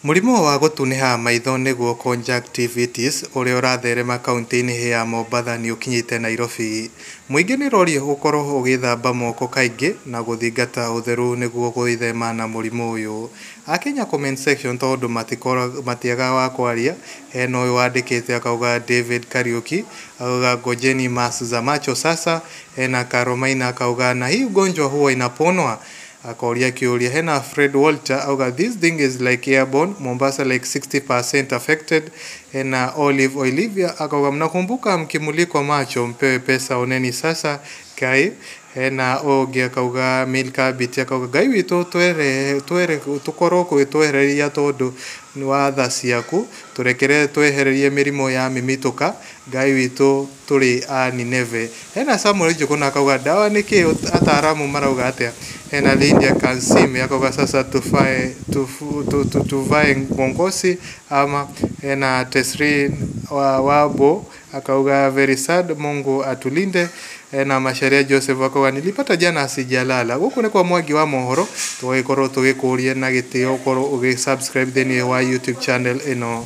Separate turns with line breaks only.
Murimu wa gutunĩha maitho nĩguo conjunctivitis ũrĩa ũratherema kaunti-inĩ ya Mombatha nĩ ũkinyĩte Nairobi. Mũingĩ nĩ ũrorio gũkorwo ũgĩthamba moko kaingĩ na gũthingata ũtheru nĩguo gwĩthema na mũrimũ ũyũ. Akenya comment section tondũ matiaga wa kwaria, hena ũyũ wandĩkĩte akauga David Kariuki, akauga ngojeni mask za macho sasa, hena Karomaina akauga na hii ugonjwa huwa inaponwa. Akoria kiuria hena Fred Walter auga this thing is like airborne, Mombasa like 60% affected. Hena Olive Olivia akauga mnakumbuka mkimulikwa macho mpewe pesa oneni sasa kai. Hena Ogi akauga Milka Biti akauga Ngai witũ twere tukorwo gwĩtwehereria tondu ni watha ciaku turekere twehererie mĩrimũ ya mĩmituka Ngai witũ turi a Nineve. Hena Samuel Njuguna akauga dawa niki ataramu marauga atia. Hena Lydia Kansime akauga sasa tuvae ngongosi ama. Hena Tesrin Wabo akauga very sad, Mungu atulinde. Na Masharia Joseph akauga nilipata jana sijalala. Guku ni kwa Mwagi wa Mohoro, tugikorwo tugikuria na gitio ukorwo ugisubscribe thini wa YouTube channel ino.